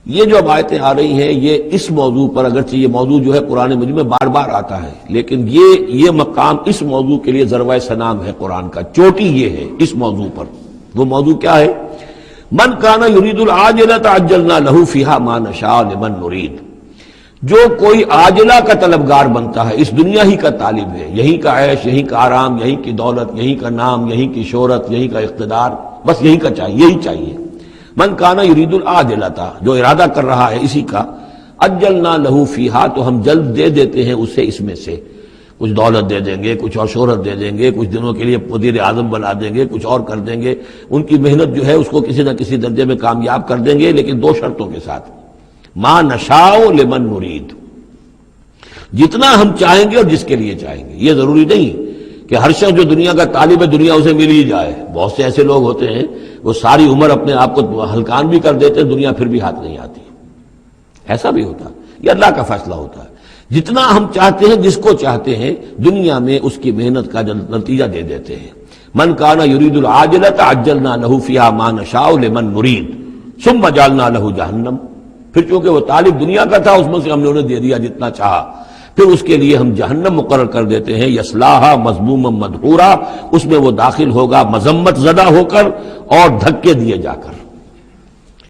یہ جو اب آیتیں آ رہی ہیں یہ اس موضوع پر، اگرچہ یہ موضوع جو ہے قرآن مجید میں بار بار آتا ہے، لیکن یہ مقام اس موضوع کے لیے ذروۂ سنام ہے قرآن کا، چوٹی یہ ہے اس موضوع پر۔ وہ موضوع کیا ہے؟ من کان یرید العاجلۃ عجلنا لہ فیہا ما نشاء لمن نرید۔ جو کوئی عاجلہ کا طلبگار بنتا ہے، اس دنیا ہی کا طالب ہے، یہیں کا عیش، یہیں کا آرام، یہیں کی دولت، یہیں کا نام، یہیں کی شہرت، یہیں کا اقتدار، بس یہیں کا چاہیے، یہی چاہیے۔ من کانا یرید العاجلۃ، جو ارادہ کر رہا ہے اسی کا، عجلنا لہ فیہا، تو ہم جلد دے دیتے ہیں اسے اس میں سے، کچھ دولت دے دیں گے، کچھ اور شہرت دے دیں گے، کچھ دنوں کے لیے وزیر اعظم بنا دیں گے، کچھ اور کر دیں گے، ان کی محنت جو ہے اس کو کسی نہ کسی درجے میں کامیاب کر دیں گے، لیکن دو شرطوں کے ساتھ، ما نشاء لمن نرید، جتنا ہم چاہیں گے اور جس کے لیے چاہیں گے۔ یہ ضروری نہیں کہ ہر شخص جو دنیا کا طالب ہے دنیا اسے مل ہی جائے۔ بہت سے ایسے لوگ ہوتے ہیں وہ ساری عمر اپنے آپ کو ہلکان بھی کر دیتے ہیں، دنیا پھر بھی ہاتھ نہیں آتی، ایسا بھی ہوتا ہے۔ یہ اللہ کا فیصلہ ہوتا ہے، جتنا ہم چاہتے ہیں، جس کو چاہتے ہیں، دنیا میں اس کی محنت کا نتیجہ دے دیتے ہیں۔ من کان یرید العاجلۃ عجلنا لہ فیہا ما نشاء لمن نرید ثم جعلنا لہ جہنم، پھر چونکہ وہ طالب دنیا کا تھا، اس میں سے ہم نے انہیں دے دیا جتنا چاہا، پھر اس کے لیے ہم جہنم مقرر کر دیتے ہیں، یصلاھا مذموما مدحورا، اس میں وہ داخل ہوگا مذمت زدہ ہو کر اور دھکے دیے جا کر۔